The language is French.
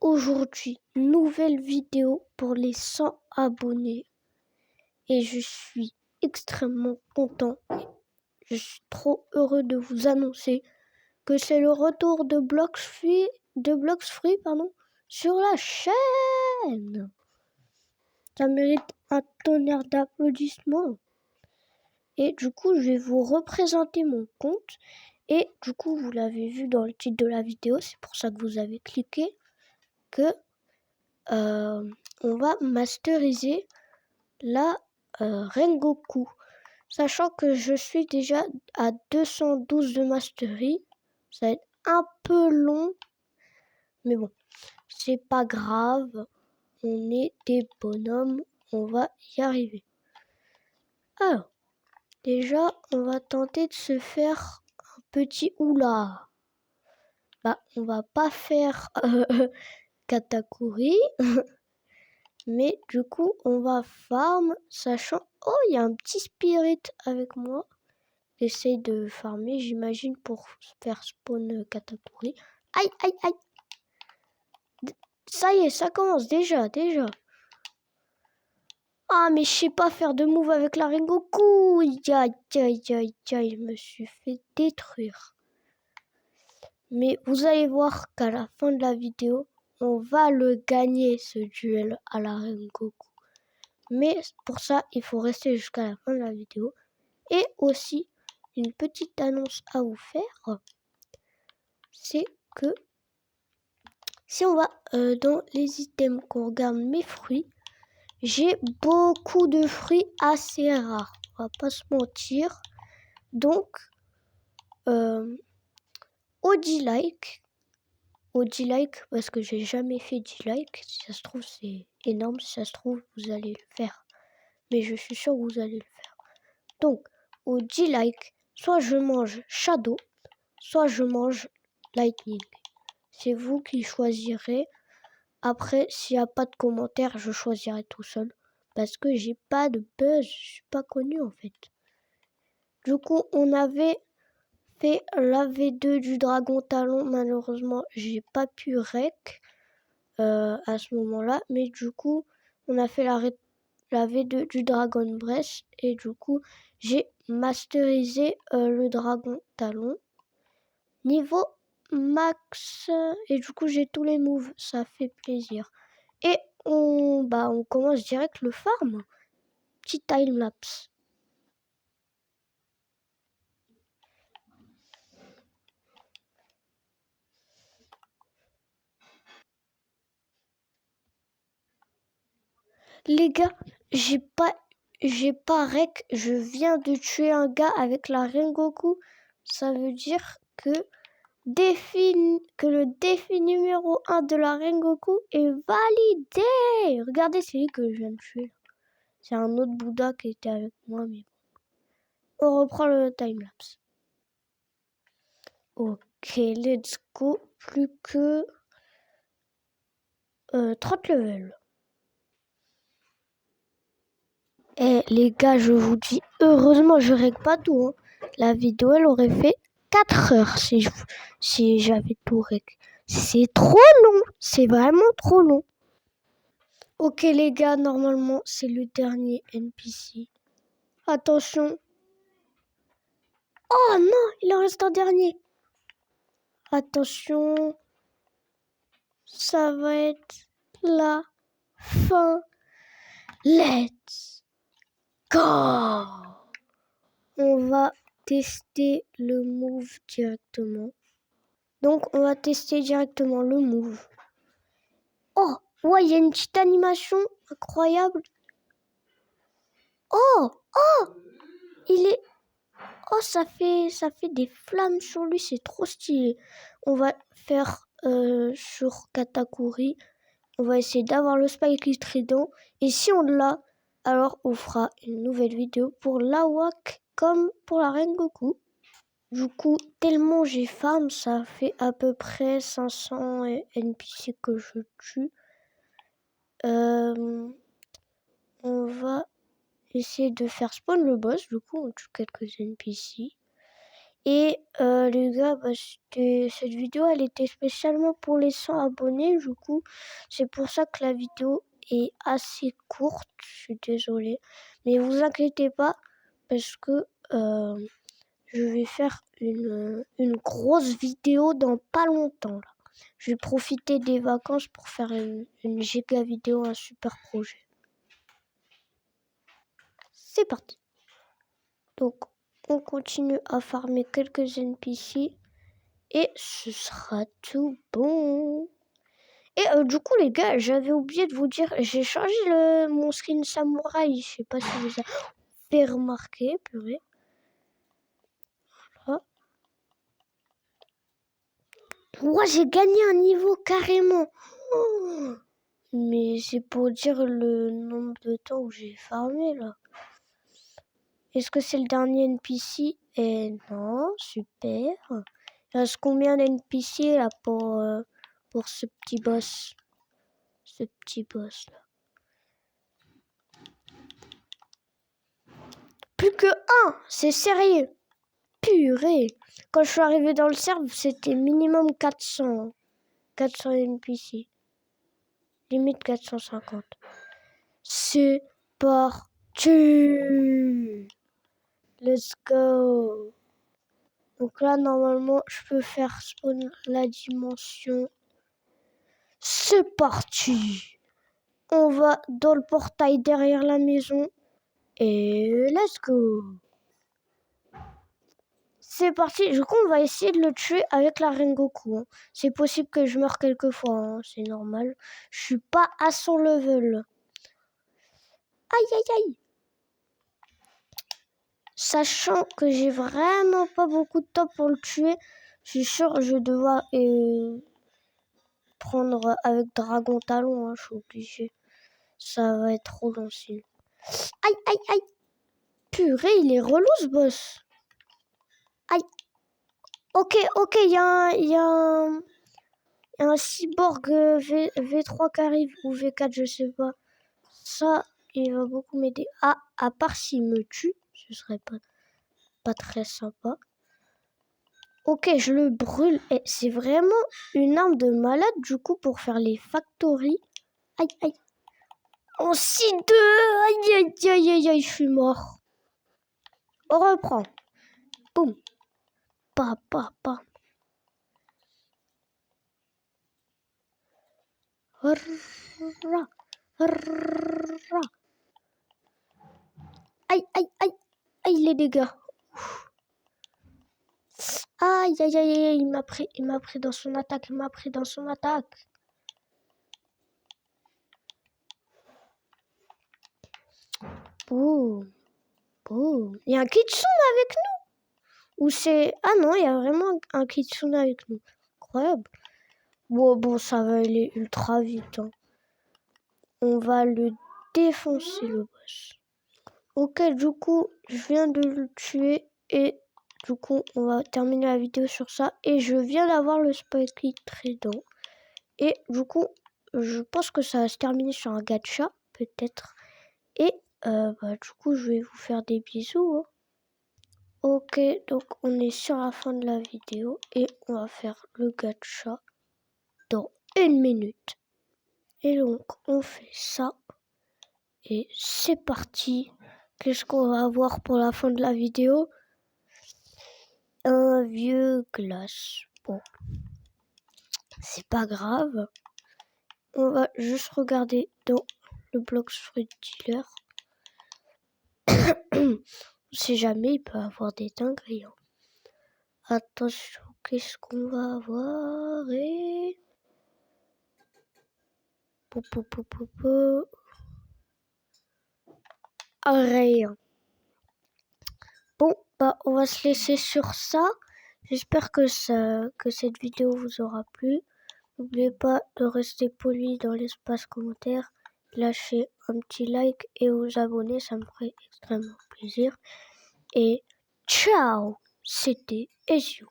aujourd'hui, nouvelle vidéo pour les 100 abonnés. Et je suis extrêmement content. Je suis trop heureux de vous annoncer que c'est le retour de Blox Free, sur la chaîne. Ça mérite un tonnerre d'applaudissements. Et du coup, je vais vous représenter mon compte. Et du coup, vous l'avez vu dans le titre de la vidéo, c'est pour ça que vous avez cliqué, que on va masteriser la Rengoku. Sachant que je suis déjà à 212 de mastery, ça va être un peu long, mais bon, c'est pas grave, on est des bonhommes, on va y arriver. Alors, déjà, on va tenter de se faire un petit oula. Bah, on va pas faire Katakuri, mais du coup, on va farm, sachant... Oh, il y a un petit spirit avec moi. J'essaye de farmer, j'imagine, pour faire spawn Katakuri. Aïe, aïe, aïe. Ça y est, ça commence déjà. Ah, mais je sais pas faire de move avec la Rengoku. Aïe, aïe, aïe, aïe, je me suis fait détruire. Mais vous allez voir qu'à la fin de la vidéo, on va le gagner, ce duel à la Rengoku. Mais pour ça, il faut rester jusqu'à la fin de la vidéo. Et aussi, une petite annonce à vous faire, c'est que si on va dans les items, qu'on regarde mes fruits, j'ai beaucoup de fruits assez rares. On va pas se mentir. Donc, OG-like, parce que j'ai jamais fait D-like. Si ça se trouve, c'est énorme. Si ça se trouve, vous allez le faire. Mais je suis sûre que vous allez le faire. Donc, OG-like, soit je mange Shadow, soit je mange Lightning. C'est vous qui choisirez. Après, s'il n'y a pas de commentaires, je choisirai tout seul. Parce que j'ai pas de buzz, je suis pas connu en fait. Du coup, on avait fait la V2 du Dragon Talon. Malheureusement, j'ai pas pu rec à ce moment-là. Mais du coup, on a fait la V2 du Dragon Breath. Et du coup, j'ai masterisé le Dragon Talon. Niveau max. Et du coup, j'ai tous les moves. Ça fait plaisir. Et on commence direct le farm. Petit time-lapse. Les gars, j'ai pas rec. Je viens de tuer un gars avec la Rengoku. Ça veut dire que le défi numéro 1 de la Rengoku est validé. Regardez, c'est lui que je viens de tuer. C'est un autre Bouddha qui était avec moi, mais on reprend le time-lapse. Ok, let's go. Plus que 30 levels. Eh les gars, je vous dis, heureusement, je règle pas tout. La vidéo, elle aurait fait 4 heures si j'avais tout règle. C'est trop long. C'est vraiment trop long. Ok les gars, normalement, c'est le dernier NPC. Attention. Oh non, il en reste un dernier. Attention. Ça va être la fin. Let's go. On va tester le move directement. Donc, on va tester directement le move. Oh, ouais, il y a une petite animation incroyable. Oh, il est... Oh, ça fait des flammes sur lui, c'est trop stylé. On va faire sur Katakuri. On va essayer d'avoir le Spike Trident. Et si on l'a, alors on fera une nouvelle vidéo pour l'Awak comme pour la Rengoku. Du coup, tellement j'ai farm, ça fait à peu près 500 NPC que je tue. On va essayer de faire spawn le boss. Du coup, on tue quelques NPC. Et les gars, cette vidéo, elle était spécialement pour les 100 abonnés. Du coup, c'est pour ça que la vidéo est assez courte. Je suis désolée. Mais vous inquiétez pas, parce que je vais faire une grosse vidéo dans pas longtemps. Là. Je vais profiter des vacances pour faire une giga vidéo, un super projet. C'est parti. Donc, on continue à farmer quelques NPC. Et ce sera tout bon. Et du coup, les gars, j'avais oublié de vous dire, j'ai changé mon skin samouraï. Je sais pas si vous avez remarqué, purée. Voilà. Ouais, j'ai gagné un niveau carrément. Oh, mais c'est pour dire le nombre de temps où j'ai farmé là. Est-ce que c'est le dernier NPC? Eh non, super. Il reste combien d'NPC là pour ce petit boss? Ce petit boss là. Plus que 1, c'est sérieux. Purée. Quand je suis arrivé dans le serve, c'était minimum 400. 400 NPC. Limite 450. C'est parti. Let's go. Donc là, normalement, je peux faire spawn la dimension. C'est parti. On va dans le portail derrière la maison. Et let's go. C'est parti. Du coup, on va essayer de le tuer avec la Rengoku. Hein. C'est possible que je meure quelques fois. Hein. C'est normal. Je suis pas à son level. Aïe, aïe, aïe. Sachant que j'ai vraiment pas beaucoup de temps pour le tuer, je suis sûre que je vais devoir prendre avec Dragon Talon. Hein. Je suis obligée. Ça va être trop long sinon. Aïe, aïe, aïe. Purée, il est relou ce boss. Aïe. Ok, il y a un cyborg V3 qui arrive, ou V4, je sais pas. Ça, il va beaucoup m'aider. Ah, à part s'il me tue, ce serait pas très sympa. Ok, je le brûle. Et c'est vraiment une arme de malade, du coup, pour faire les factories. Aïe, aïe. En 6-2. Aïe, aïe, aïe, aïe, aïe, je suis mort. On reprend. Boum. Pa, pa, pa. Ra, ra. Aïe, aïe, aïe. Aïe, les dégâts. Aïe, aïe, aïe, aïe, il m'a pris dans son attaque, Boum, boum. Il y a un kitsune avec nous? Ou c'est... Ah non, il y a vraiment un kitsune avec nous. Incroyable. Bon, ça va aller ultra vite. Hein. On va le défoncer, le boss. Ok, du coup, je viens de le tuer et du coup, on va terminer la vidéo sur ça. Et je viens d'avoir le Spiky Trident. Et du coup, je pense que ça va se terminer sur un gacha, peut-être. Et du coup, je vais vous faire des bisous. Hein. Ok, donc on est sur la fin de la vidéo et on va faire le gacha dans 1 minute. Et donc, on fait ça. Et c'est parti. Qu'est-ce qu'on va avoir pour la fin de la vidéo? Un vieux glace. Bon, c'est pas grave. On va juste regarder dans le Blox Fruit Dealer. On sait jamais, il peut avoir des dingueries. Hein. Attention, qu'est-ce qu'on va avoir et... Rien. Bon, on va se laisser sur ça. J'espère que cette vidéo vous aura plu. N'oubliez pas de rester poli dans l'espace commentaire. Lâchez un petit like et vous abonner, ça me ferait extrêmement plaisir. Et ciao, c'était Ezio.